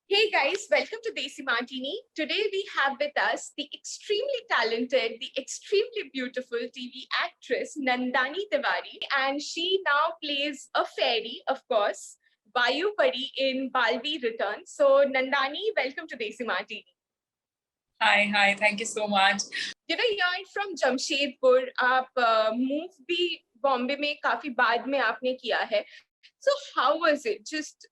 Hey guys, welcome to Desi Martini. Today we have with us the extremely talented, the extremely beautiful TV actress Nandani Tiwari, and she now plays a fairy, of course, Vayu Pari in Balvi Returns. So Nandani, welcome to Desi Martini. Hi, thank you so much. You're from Jamshedpur. आप move भी बॉम्बे में काफी बाद में आपने किया है. So how was it? Just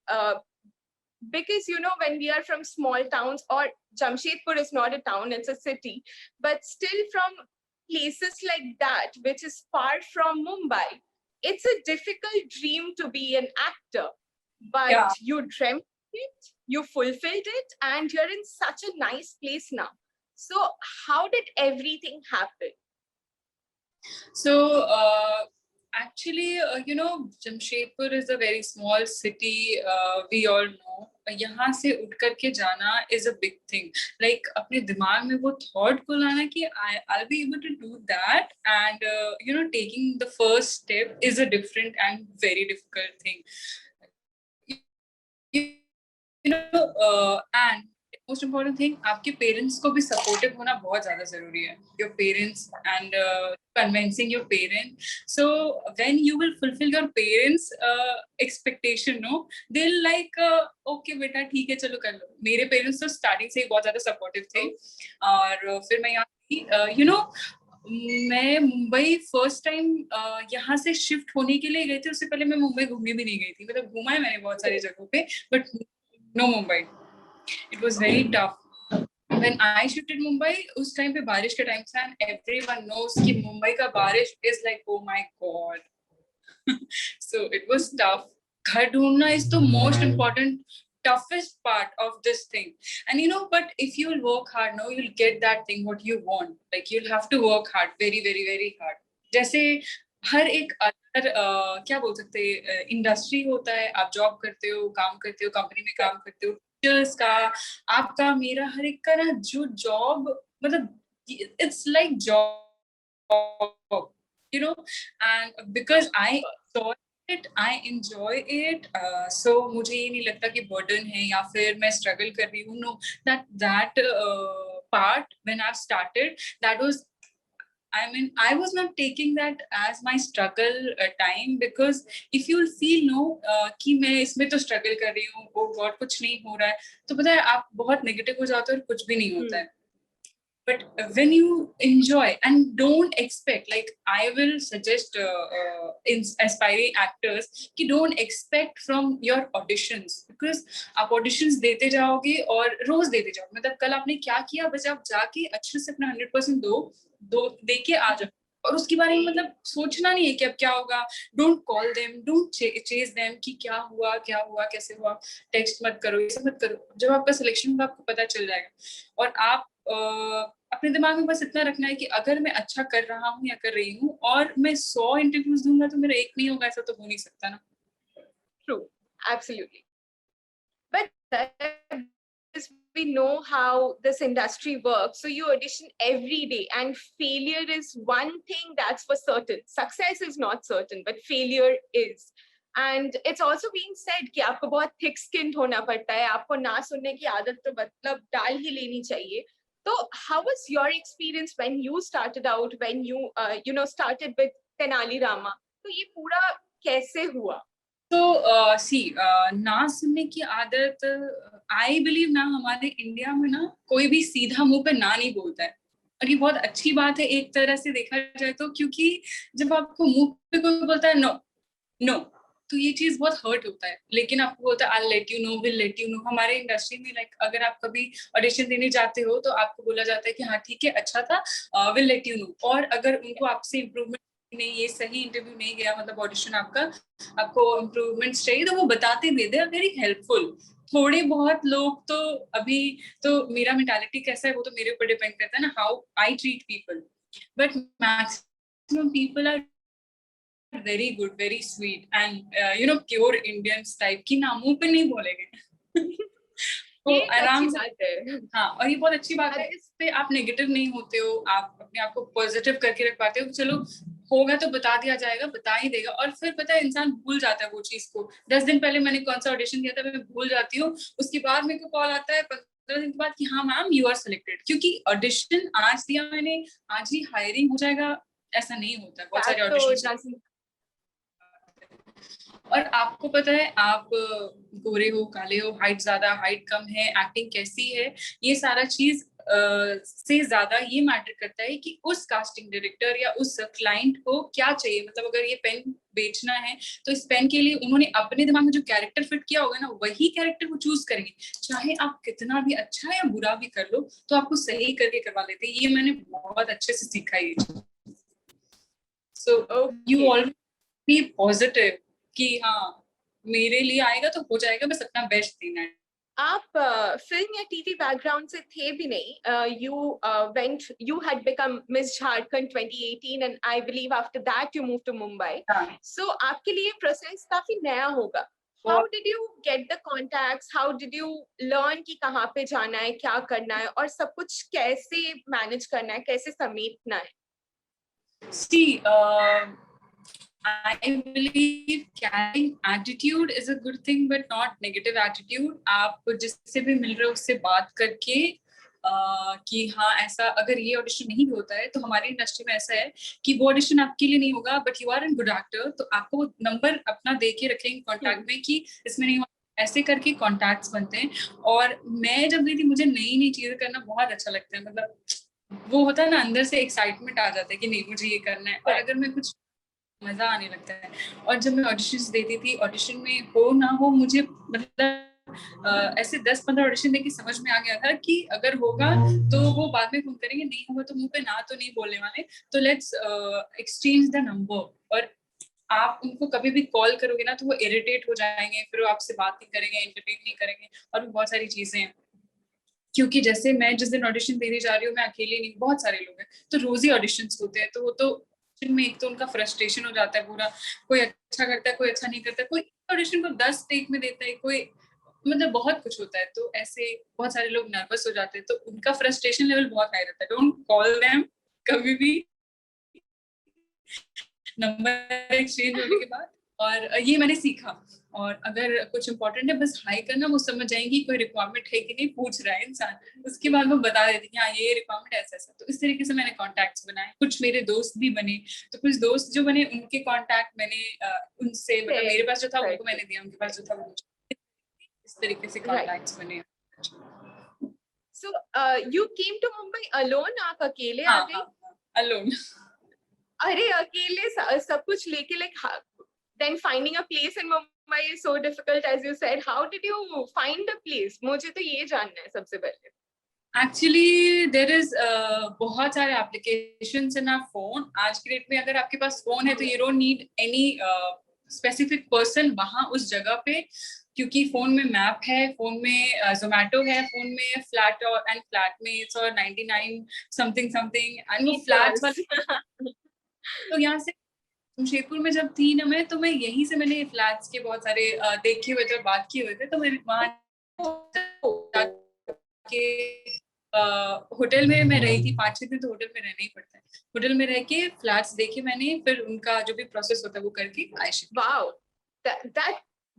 because when we are from small towns, or Jamshedpur is not a town, it's a city, but still from places like that which is far from Mumbai, it's a difficult dream to be an actor, but Yeah. you dreamt it, you fulfilled it, and you're in such a nice place now. So how did everything happen? So actually, Jamshedpur is a very small city. We all know. यहाँ से उठ करके जाना is a big thing. Like अपने दिमाग में वो thought को लाना कि I'll be able to do that, and taking the first step is a different and very difficult thing. And most important thing, आपके पेरेंट्स को भी सपोर्टिव होना बहुत ज्यादा जरूरी है. Your parents and convincing your parents. So when you will fulfil your parents expectation, no, they like okay बेटा ठीक है चलो कर लो. मेरे पेरेंट्स तो स्टार्टिंग से ही बहुत ज्यादा सपोर्टिव थे. और फिर मैं यहाँ मैं मुंबई फर्स्ट टाइम यहाँ से शिफ्ट होने के लिए गई थी. उससे पहले मैं मुंबई घूमने भी नहीं गई थी. मतलब घूमा है मैंने बहुत सारी जगहों पे, but no Mumbai. It was very tough. When I shifted Mumbai, उस टाइम पे बारिश के टाइम था, and everyone knows कि मुंबई का बारिश is like oh my god. So it was tough. घर ढूंढना is the most important, toughest part of this thing. And but if you'll work hard, no, you'll get that thing what you want. Like you'll have to work hard, very very very hard. जैसे हर एक other क्या बोल सकते हैं, industry होता है. आप job करते हो, काम करते हो, कंपनी में काम करते हो, का, आपका, मेरा, हर एक का ना जो जॉब, मतलब it's like job, and because I enjoy it. So मुझे ये नहीं लगता कि बर्डन है या फिर मैं स्ट्रगल कर रही हूँ. No, that part when I started, that was, I was not taking that as my struggle time, because if you'll feel no कि मैं इसमें तो struggle कर रही हूँ, oh God कुछ नहीं हो रहा है, तो पता है आप बहुत negative हो जाते हो और कुछ भी नहीं होता है. But when you enjoy and don't expect, like I will suggest aspiring actors कि don't expect from your auditions, because आप auditions देते जाओगे और रोज देते जाओगे. मतलब कल आपने क्या किया, बस आप जाके अच्छे से अपना 100% दो दे के आ जाओ, और उसके बारे में मतलब सोचना नहीं है कि अब क्या होगा. Don't call them, don't chase them कि क्या हुआ कैसे हुआ. टेक्स्ट मत करो, ये सब मत करो. जब आपका सिलेक्शन होगा आपको पता चल जाएगा. और आप अपने दिमाग में बस इतना रखना है कि अगर मैं अच्छा कर रहा हूँ या कर रही हूँ, और मैं 100 इंटरव्यूज दूंगा तो मेरा एक नहीं होगा, ऐसा तो हो नहीं सकता ना. True, absolutely. But as we know how this industry works, so you audition every day, and failure is one thing that's for certain. Success is not certain, but failure is. And it's also being said कि आपको बहुत thick skinned होना पड़ता है, आपको ना सुनने की आदत तो मतलब डाल ही लेनी चाहिए. So how was your experience when you started out, when you started with Tenali Rama? तो ये पूरा कैसे हुआ? तो ना सुनने की आदत, आई बिलीव ना, हमारे इंडिया में ना कोई भी सीधा मुंह पे ना नहीं बोलता है. और ये बहुत अच्छी बात है एक तरह से देखा जाए तो, क्योंकि जब आपको मुंह पे कोई बोलता है नो नो, तो ये चीज बहुत हर्ट होता है. लेकिन आपको बोलता है I let you know, will let you know. हमारे इंडस्ट्री में लाइक अगर आप कभी ऑडिशन देने जाते हो तो आपको बोला जाता है कि हाँ ठीक है, अच्छा था, विल लेट यू नो. और अगर उनको आपसे इम्प्रूवमेंट नहीं, ये सही इंटरव्यू नहीं गया, मतलब ऑडिशन आपका, आपको इम्प्रूवमेंट्स चाहिए, तो वो बताते भी, दे आर वेरी हेल्पफुल. थोड़े बहुत लोग तो अभी, तो मेरा मेंटालिटी कैसा है वो तो मेरे ऊपर डिपेंड करता है ना, how I treat people. But maximum people are very good, very sweet, and pure Indians type की, ना मुंह पे नहीं बोलेंगे. तो आराम से. हाँ, और ये बहुत अच्छी बात है. इस पे आप नेगेटिव नहीं होते हो, आप अपने आप को पॉजिटिव करके रख पाते हो. चलो होगा तो बता दिया जाएगा, बता ही देगा, और फिर पता है इंसान भूल जाता है वो चीज को। 10 दिन पहले मैंने कौन सा ऑडिशन दिया था मैं भूल जाती हूँ, उसके बाद मेरे को कॉल आता है 15 दिन के बाद कि हाँ मैम यू आर सिलेक्टेड, क्योंकि ऑडिशन आज दिया मैंने आज ही हायरिंग हो जाएगा, ऐसा नहीं होता। बहुत That सारे तो ऑडिशन। doesn't. और आपको पता है आप गोरे हो काले हो, हाइट ज्यादा हाइट कम है, एक्टिंग कैसी है, ये सारा चीज से ज्यादा ये मैटर करता है कि उस कास्टिंग डायरेक्टर या उस क्लाइंट को क्या चाहिए। मतलब अगर ये पेन बेचना है तो इस पेन के लिए उन्होंने अपने दिमाग में जो कैरेक्टर फिट किया होगा ना, वही कैरेक्टर वो चूज करेंगे। चाहे आप कितना भी अच्छा या बुरा भी कर लो तो आपको सही करके करवा लेते हैं। ये मैंने बहुत अच्छे से सीखा ये। So you always be positive कि हाँ मेरे लिए आएगा तो हो जाएगा, बस अपना बेस्ट देना है। आप फिल्म या टीवी बैकग्राउंड से थे भी नहीं. You had become Miss Jharkhand 2018 and I believe after that you moved to Mumbai. So आपके लिए प्रोसेस काफी नया होगा. How did you get the contacts? How did you learn कि कहाँ पे जाना है, क्या करना है, और सब कुछ कैसे मैनेज करना है, कैसे समेटना है? See, I believe carrying attitude is a good thing, but not negative attitude. आप जिससे भी मिल रहे हो उससे बात करके कि हाँ ऐसा अगर ये ऑडिशन नहीं भी होता है तो हमारी इंडस्ट्री में ऐसा है कि वो ऑडिशन आपके लिए नहीं होगा, but you are an good actor, तो आपको वो नंबर अपना दे के रखेंगे कॉन्टैक्ट में कि इसमें नहीं, ऐसे करके कॉन्टैक्ट्स बनते हैं। और मैं जब गई थी मुझे नई नई चीजें करना बहुत अच्छा लगता है, मतलब वो होता है ना अंदर से एक्साइटमेंट आ जाता है कि नहीं मुझे ये करना है, और अगर मैं कुछ मजा आने लगता है। और जब मैं ऑडिशंस देती थी, ऑडिशन में हो ना हो मुझे मतलब ऐसे 10-15 ऑडिशन देके समझ में आ गया था कि अगर होगा तो वो बाद में फोन करेंगे, नहीं होगा तो मुंह पे ना तो नहीं बोलने वाले, तो लेट्स एक्सचेंज द नंबर। और आप उनको कभी भी कॉल करोगे ना तो वो इरिटेट हो जाएंगे, फिर वो आपसे बात नहीं करेंगे, एंटरटेन नहीं करेंगे, और बहुत सारी चीजें हैं। क्योंकि जैसे मैं जिस दिन ऑडिशन देने जा रही हूँ मैं अकेले नहीं, बहुत सारे लोग हैं, तो रोज ही ऑडिशंस होते हैं, तो वो तो में एक तो उनका फ्रस्ट्रेशन हो जाता है पूरा, कोई अच्छा करता है कोई अच्छा नहीं करता है, कोई ऑडिशन को 10 टेक में देता है, कोई मतलब बहुत कुछ होता है, तो ऐसे बहुत सारे लोग नर्वस हो जाते हैं, तो उनका फ्रस्ट्रेशन लेवल बहुत हाई रहता है। डोंट कॉल देम कभी भी नंबर एक्सचेंज होने के बाद। और ये मैंने सीखा, और अगर कुछ इंपॉर्टेंट है बस हाई करना, वो समझ जाएंगी कोई रिक्वायरमेंट है कि नहीं पूछ रहा है इंसान, उसके बाद वो बता देती कि हाँ ये रिक्वायरमेंट ऐसा ऐसा। तो इस तरीके से मैंने कॉन्टैक्ट्स बनाए, कुछ मेरे दोस्त भी बने, तो कुछ दोस्त जो बने उनके कॉन्टैक्ट मैंने उनसे मतलब मेरे पास जो था उनको मैंने दिया, उनके पास जो था वो, इस तरीके से कॉन्टैक्ट्स बने। So you came to Mumbai alone? आप अकेले आ गई? अलोन। अरे अकेले सब कुछ लेके, like then finding a place in Mumbai is so difficult as you said. How did you find a place? मुझे तो ये जानना है सबसे पहले. एक्चुअली देर इज बहुत सारे एप्लीकेशन इन आवर फोन। आज की डेट में अगर आपके पास फोन है तो you don't need any specific person वहां उस जगह पे, क्योंकि फोन में मैप है, फोन में जोमेटो है, फोन में फ्लैट और एंड फ्लैटमेट्स और 99 समथिंग समथिंग एंड वो फ्लैट्स वाले। तो यहाँ से जमशेदपुर में जब थी ना मैं, तो मैं यहीं से मैंने फ्लैट्स के बहुत सारे देखे हुए थे और बात किए हुए थे, तो मैं वहां के होटल में मैं रही थी 5-6 दिन, तो होटल में रहना ही पड़ता है। होटल में रह के फ्लैट्स देखे मैंने, फिर उनका जो भी प्रोसेस होता है वो करके I shift. Wow,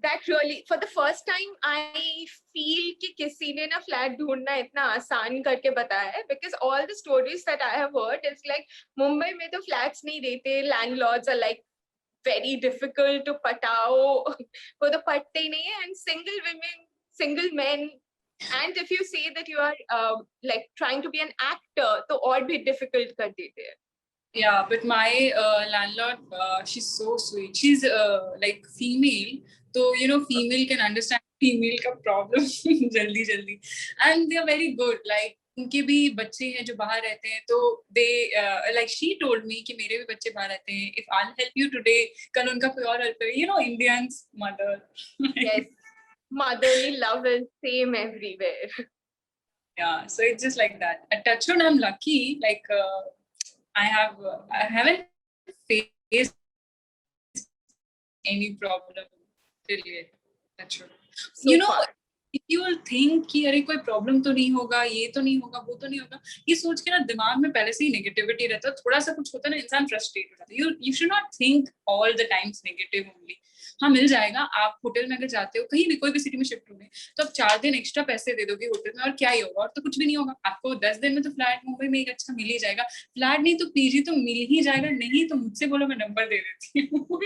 that really for the first time I feel कि किसी ने ना फ्लैट ढूंढना इतना आसान करके बताया है, because all the stories that I have heard is like Mumbai में तो फ्लैट्स नहीं देते, landlords are like very difficult to पटाओ, वो तो पटते ही नहीं है, and single women, single men, and if you say that you are like trying to be an actor तो और भी difficult कर देते हैं. Yeah, but my landlord, she's so sweet. She's like female, so you know, female can understand female का problem जल्दी जल्दी, and they are very good. Like उनके भी बच्चे हैं जो बाहर रहते हैं, तो they like she told me कि मेरे भी बच्चे बाहर रहते हैं. If I'll help you today, कल उनका कोई और help करेगा. You know, Indians mother. Yes, motherly love is same everywhere. Yeah, so it's just like that. At Touchwood, I'm lucky. Like I haven't faced any problem till yet. Touchwood. So You know, far. if you will think कि अरे कोई problem तो नहीं होगा, ये तो नहीं होगा, वो तो नहीं होगा, ये सोच के ना दिमाग में पहले से ही नेगेटिविटी रहता है, थोड़ा सा कुछ होता है ना इंसान फ्रस्ट्रेट हो जाता है। You should not think all the times negative only. हाँ मिल जाएगा, आप होटल में अगर जाते हो कहीं भी कोई भी सिटी में शिफ्ट होने, तो आप 4 दिन एक्स्ट्रा पैसे दे दोगे होटल में और क्या ही होगा, और तो कुछ भी नहीं होगा आपको। 10 दिन में तो फ्लैट मुंबई में एक अच्छा मिल ही जाएगा, फ्लैट नहीं तो पीजी तो मिल ही जाएगा, नहीं तो मुझसे बोलो मैं नंबर दे देती हूँ।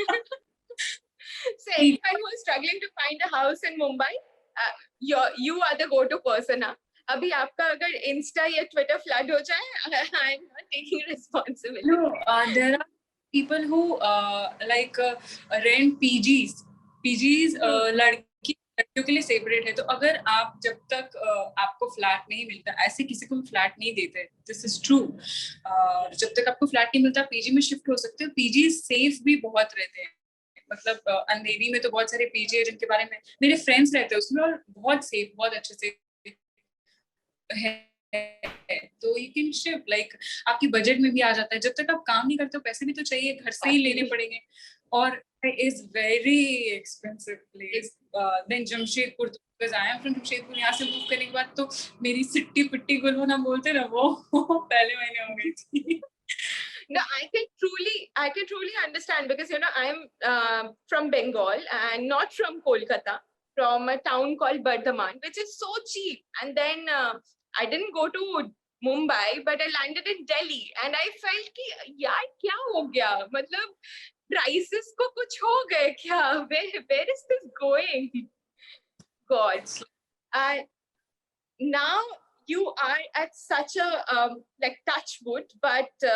So anyone who is struggling to find a house in Mumbai, you are the go-to person. हाँ, अभी आपका अगर इंस्टा या ट्विटर फ्लड हो जाए, I am not taking responsibility. No, there are people who rent PGs. PGs लड़कियों के लिए सेपरेट है, तो अगर आप जब तक आपको फ्लैट नहीं मिलता, ऐसे किसी को फ्लैट नहीं देते, दिस इज ट्रू, जब तक आपको फ्लैट नहीं मिलता पीजी में शिफ्ट हो सकते हो। पीजी सेफ भी बहुत रहते हैं, मतलब अंधेरी में तो बहुत सारे पीजी है जिनके बारे में मेरे फ्रेंड्स रहते हैं उसमें, और बहुत सेफ, बहुत अच्छे से है, तो यू कैन शिफ्ट, लाइक आपकी बजट में भी आ जाता है। जब तक आप काम नहीं करते हो पैसे भी तो चाहिए, घर से ही लेने पड़ेंगे, और is very expensive place then Jamshedpur. Because I am from Jamshedpur, यहाँ से मूव करने के बाद तो मेरी सिट्टी पिट्टी गुलगुना बोलते ना वो पहले महीने हो गई थी। No, I can truly understand, because I'm from Bengal and not from Kolkata, from a town called Bardhaman, which is so cheap. And then I didn't go to Mumbai, but I landed in Delhi, and I felt कि यार क्या हो गया, मतलब prices को कुछ हो गए क्या? Where is this going? God. Now you are at such a like touch wood, but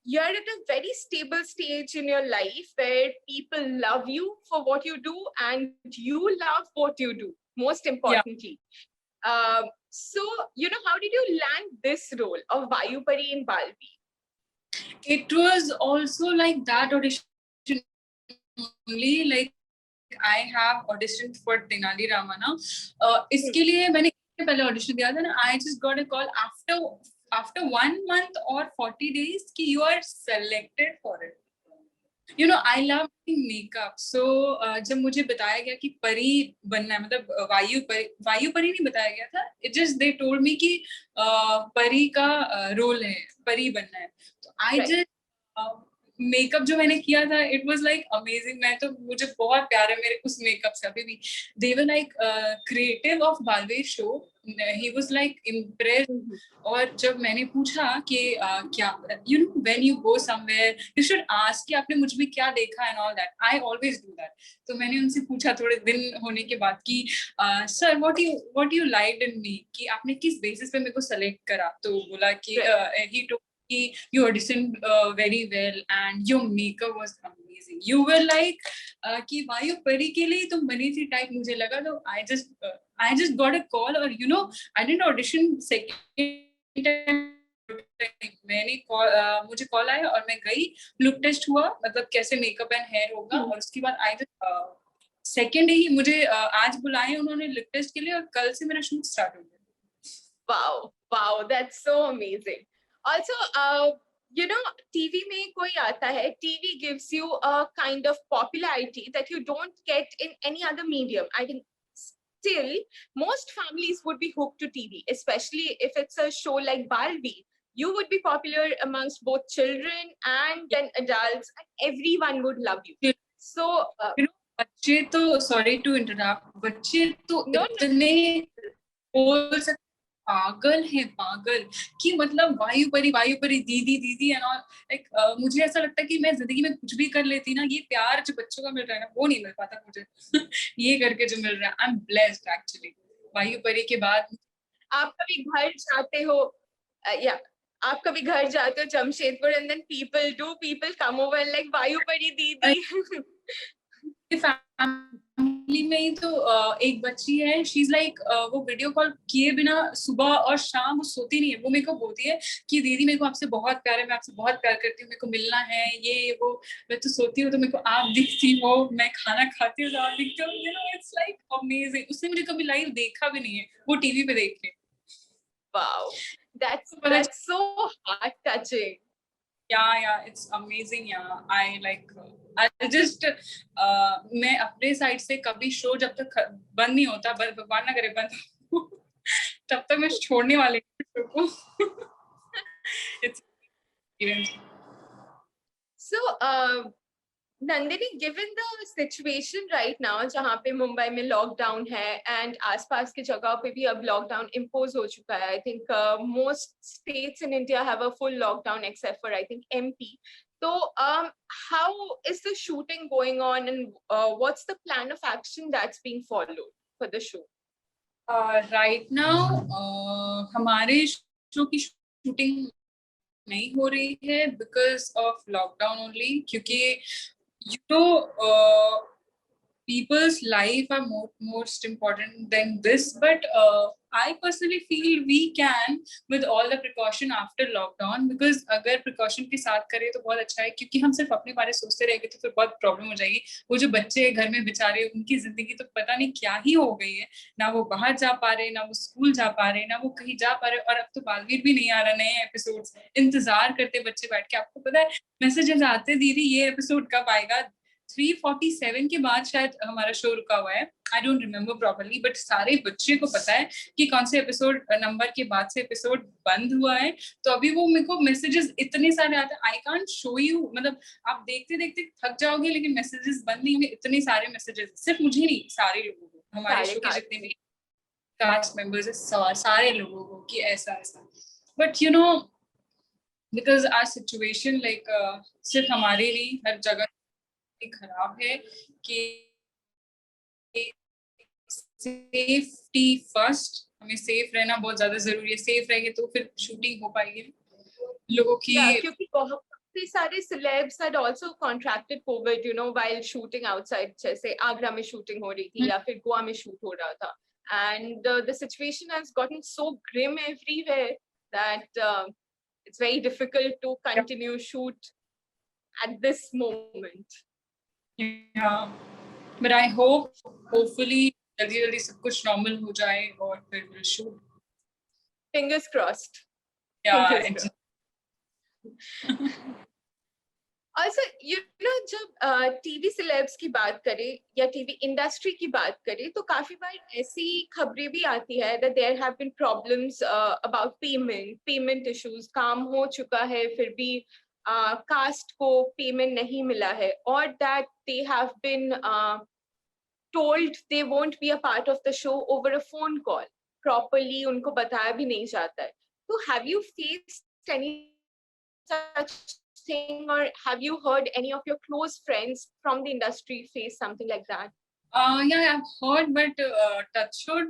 you're at a very stable stage in your life where people love you for what you do and you love what you do, most importantly. So how did you land this role of Vayupari in Balvi? It was also like that audition only, like I have auditioned for Tenali Ramana. इसके लिए मैंने पहले audition दिया था ना, I just got a call after 1 month or 40 days कि you are selected for it. I love makeup, so जब मुझे बताया गया कि परी बनना है, मतलब वायु परी नहीं बताया गया था, it just they told me कि परी का रोल है, परी बनना है, तो I just मेकअप जो मैंने किया था, इट वाज लाइक अमेजिंग। मुझे बहुत प्यार है मेरे उस मेकअप से अभी भी। They were like creative of बालवे show, he was like impressed. और जब मैंने पूछा कि क्या when you go somewhere you should ask कि आपने मुझ में क्या देखा and all that, I always do that. तो मैंने उनसे पूछा थोड़े दिन होने के बाद कि सर व्हाट यू लाइक्ड इन मी, कि आपने किस बेसिस पे मेरे को सेलेक्ट करा। तो बोला कि he told you auditioned very well and your makeup was amazing. You were like कि वायु परी के लिए तुम बनी थी टाइप मुझे लगा। तो I just got a call, और I didn't audition second time. मुझे कॉल आया और मैं गई, लुक टेस्ट हुआ, मतलब कैसे मेकअप एंड हेयर होगा, और उसके बाद आई जस्ट सेकेंड ही मुझे आज बुलाए उन्होंने लुक टेस्ट के लिए, और कल से मेरा शूट स्टार्ट हो गया। Wow, that's so amazing. Also, TV में कोई आता है, TV gives you a kind of popularity that you don't get in any other medium. I think still most families would be hooked to TV, especially if it's a show like Balvi. You would be popular amongst both children and then adults, and everyone would love you. So बच्चे तो, sorry to interrupt, बच्चे तो इतने बोल सकते पागल है, पागल कि मतलब वायु परी दीदी एंड ऑल। लाइक मुझे ऐसा लगता है कि मैं जिंदगी में कुछ भी कर लेती ना, ये प्यार जो बच्चों का मिल रहा है ना, वो नहीं मिल पाता मुझे। ये करके जो मिल रहा है, आई एम ब्लेस्ड एक्चुअली। वायु परी के बाद आप कभी घर जाते हो, आप कभी घर जाते हो Jamshedpur, and then people come over like Vayu Pari दीदी। फैमिली में ही तो एक बच्ची है, शी इज लाइक वो वीडियो कॉल किए बिना सुबह और शाम वो सोती नहीं है। वो मेरे को बोलती है कि दीदी मेरे को आपसे बहुत प्यार है, मैं आपसे बहुत प्यार करती हूँ, मेरे को मिलना है, ये वो। मैं तो सोती हूँ तो मेरे को आप दिखती हो, मैं खाना खाती हूँ तो आप दिखते हो। It's like amazing. उसने मुझे कभी लाइव देखा भी नहीं है, वो टीवी पे देख के। Wow, that's so heart touching. Yeah, it's amazing. Yeah, I like. I just मैं अपने साइड से कभी शो जब तक बंद नहीं होता, भगवान ना करे बंद हो, तब तक मैं छोड़ने वाले शो को. It's experience. So, Nandini, given the situation right now, जहाँ पे मुंबई में लॉकडाउन है and आसपास की जगह पे भी अब लॉकडाउन impose हो चुका है. I think most states in India have a full lockdown except for I think MP. So, how is the shooting going on, and what's the plan of action that's being followed for the show? Right now, हमारे show की shooting नहीं हो रही है because of lockdown only, क्योंकि you know people's life are most important than this, but I personally feel we can with all the precaution after lockdown, because अगर precaution के साथ करें तो बहुत अच्छा है, क्योंकि हम सिर्फ अपने बारे सोचते रहेंगे तो फिर बहुत प्रॉब्लम हो जाएगी. वो जो बच्चे घर में बेचारे, उनकी जिंदगी तो पता नहीं क्या ही हो गई है, ना वो बाहर जा पा रहे, ना वो स्कूल जा पा रहे, ना वो कहीं जा पा रहे. और अब तो बालवीर भी नहीं आ रहा, नए एपिसोड्स इंतजार करते बच्चे बैठ के. आपको पता है मैसेजेस आते, दीदी ये एपिसोड कब आएगा. 347 के बाद शायद हमारा शो रुका हुआ है. I don't remember properly, but सारे बच्चे को पता है कि कौन से एपिसोड नंबर के बाद से एपिसोड बंद हुआ है. तो अभी वो मेरे को मैसेजेस इतने सारे आते हैं, आई कांट शो यू. मतलब आप देखते देखते थक जाओगे, लेकिन मैसेजेस बंद नहीं होंगे. इतने सारे मैसेजेस, सिर्फ मुझे नहीं, सारे लोगों को, हमारे शो के जितने भी कास्ट मेंबर्स है, सारे लोगों को कि ऐसा ऐसा. But you know, because our situation like सिर्फ हमारे नहीं, हर जगह खराब है कि सेफ्टी फर्स्ट. हमें सेफ रहना बहुत ज्यादा जरूरी है. सेफ रहेंगे तो फिर शूटिंग हो पाएगी लोगों की. क्योंकि बहुत सारे celebs had also contracted COVID, you know, while shooting outside. जैसे आगरा में shooting हो रही थी या फिर गोवा में shoot हो रहा था. And the situation has gotten so grim everywhere that it's very difficult to continue shoot at this moment. Yeah, but I hopefully जल्दी जल्दी सब कुछ नॉर्मल हो जाए और फिर we'll shoot. Fingers crossed. Yeah, Fingers crossed. Also, you know, जब TV celebs की बात करें या टीवी इंडस्ट्री की बात करें तो काफी बार ऐसी खबरें भी आती है that there have been problems about payment issues. काम हो चुका है फिर भी कास्ट को पेमेंट नहीं मिला है, or that they have been told they won't be a part of the show over a phone call. Properly उनको बताया भी नहीं जाता है. So have you faced any such thing, or have you heard any of your close friends from the industry face something like that? Yeah, I've heard, but touch wood,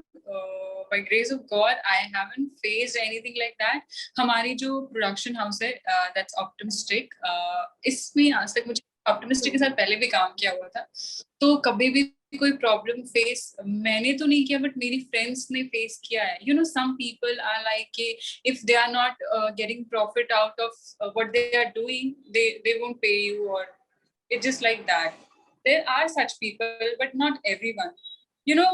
by grace of God, I haven't faced anything like that. हमारी जो production house है, that's Optimistic. इसमें आज तक मुझे Optimistic के साथ पहले भी काम किया हुआ था, तो कभी भी कोई प्रॉब्लम फेस मैंने तो नहीं किया, बट मेरी फ्रेंड्स ने फेस किया है. You know, some people are like if they are not getting profit out of what they are doing, they won't pay you, और it's just like that. There are such people, but not everyone. You know,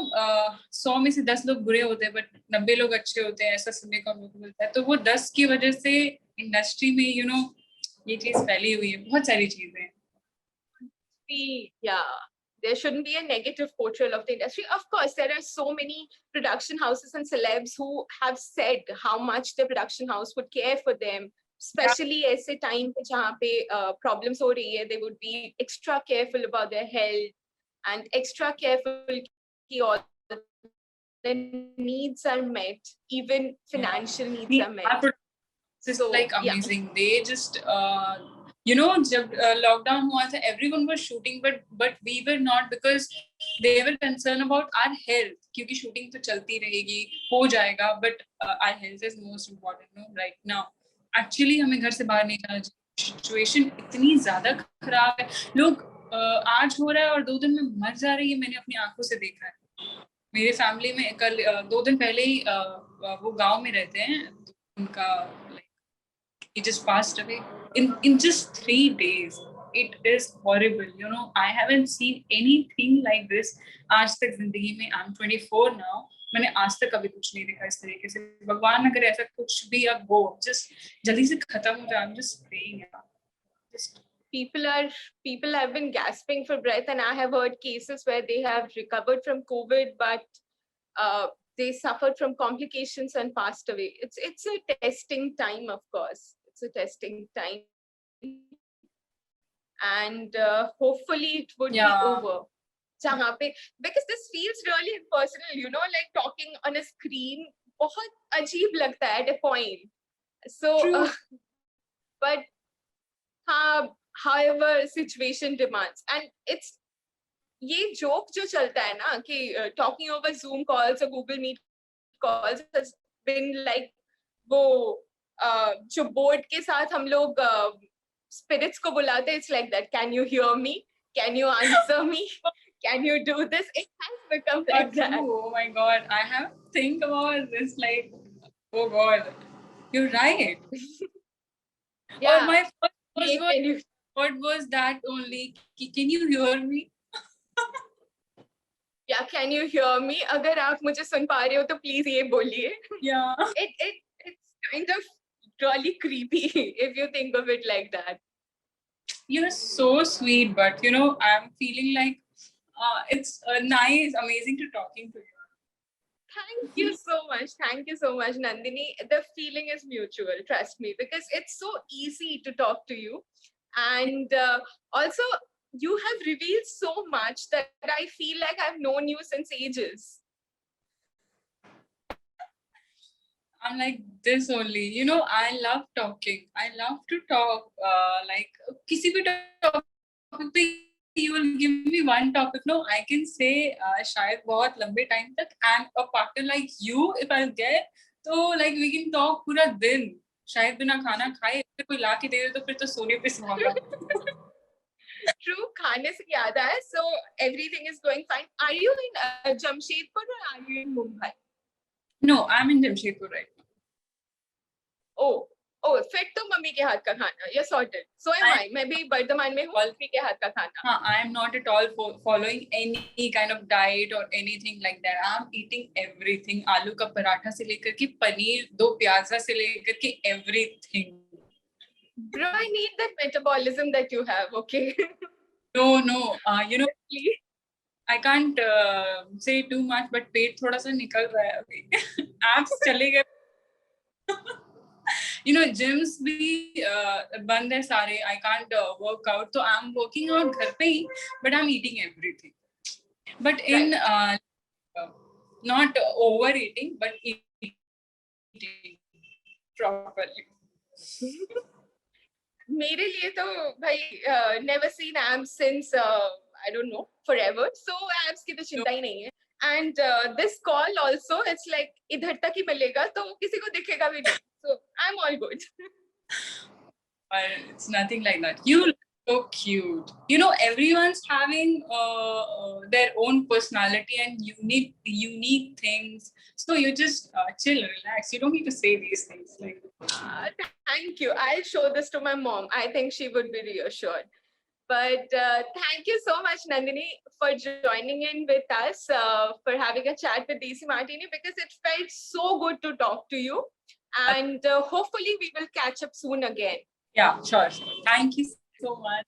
100 में से 10 लोग बुरे होते हैं, but 90 लोग अच्छे होते हैं, ऐसा सुनने को मिलता है. तो वो 10 की वजह से इंडस्ट्री में you know ये चीज फैली हुई है, बहुत सारी चीजें. Yeah, there shouldn't be a negative portrayal of the industry. Of course, there are so many production houses and celebs who have said how much the production house would care for them, especially ऐसे time पे जहाँ पे problems हो रही है. They would be extra careful about their health and extra careful कि all their needs are met, even financial needs are met. This is like amazing. They just you know, जब lockdown हुआ था, everyone was shooting, but we were not, because they were concerned about our health. क्योंकि shooting तो चलती रहेगी, हो जाएगा, but our health is most important, no, right now. Actually हमें घर से बाहर नहीं जाना चाहिए. Situation इतनी ज़्यादा खराब है. लोग आज हो रहा है और 2 दिन में मर जा रही है. मैंने अपनी आंखों से देखा है. मेरे फैमिली में कल 2 दिन पहले ही वो गांव में रहते हैं, उनका he just passed away in just 3 days. It is horrible, you know. I haven't seen anything like this आज तक जिंदगी में. I'm 24 now. मैंने आज तक कभी कुछ नहीं देखा इस तरीके से. भगवान अगर ऐसा कुछ भी अब हो, just जल्दी से खत्म हो जाए. I'm just praying. People have been gasping for breath, and I have heard cases where they have recovered from COVID, but they suffered from complications and passed away. It's a testing time, of course. It's a testing time, and hopefully it would be over. जहाँ पे, because this feels really impersonal, you know, like talking on a screen बहुत अजीब लगता है at a point. So, but however situation demands, and it's ये joke जो चलता है ना कि talking over Zoom calls or Google Meet calls has been like वो जो board के साथ हम लोग spirits को बुलाते हैं, it's like that. Can you hear me? Can you answer me? Can you do this? It has become like that. Oh my God, I have to think about this. Like, oh God, you're right. Yeah. Or my first word was that only. Can you hear me? Yeah, can you hear me? अगर आप मुझे सुन पा रहे हो तो please ये बोलिए. Yeah. It's kind of really creepy if you think of it like that. You're so sweet, but you know, I'm feeling like it's nice, amazing to talking to you. Thank you so much. Thank you so much, Nandini. The feeling is mutual, trust me, because it's so easy to talk to you. And also, you have revealed so much that I feel like I've known you since ages. I'm like this only. You know, I love talking. I love to talk. Like, किसी भी topic पे you will give me one topic. No, I can say शायद बहुत लंबे time तक. And a partner like you, if I'll get, तो like we can talk पूरा दिन. शायद बिना खाना खाए फिर कोई ला के दे दे तो फिर तो सोने पे सुहागा. True, खाने से याद आया. So everything is going fine. Are you in Jamshedpur or are you in Mumbai? No, I'm in Jamshedpur right now. Oh, फिर तो मम्मी के हाथ का खाना. You're sorted. So am I. मैं भी वर्धमान में हूँ. मम्मी के हाथ का खाना. हाँ, I am not at all following any kind of diet or anything like that. I'm eating everything. आलू का पराठा से लेकर के पनीर, 2 प्याजा से लेकर के everything. Bro, I need that metabolism that you have. Okay. No. You know, I can't say too much, but पेट थोड़ा सा निकल रहा है अभी. Abs चले गए. You know, gyms भी बंद है सारे. I can't work out. So I'm working out घर पे ही, but I'm eating everything. But in not overeating, but eating properly. मेरे लिए तो भाई never seen abs since I don't know, forever. So abs की तो चिंता ही नहीं है. And this call also, it's like इधर तक ही मिलेगा तो किसी को दिखेगा भी नहीं. So I'm all good. It's nothing like that. You look so cute. You know, everyone's having their own personality and unique things. So you just chill, relax. You don't need to say these things. Like. Thank you. I'll show this to my mom. I think she would be reassured. But thank you so much, Nandini, for joining in with us, for having a chat with Desi Martini, because it felt so good to talk to you. And hopefully we will catch up soon again. Yeah, sure. Thank you so much.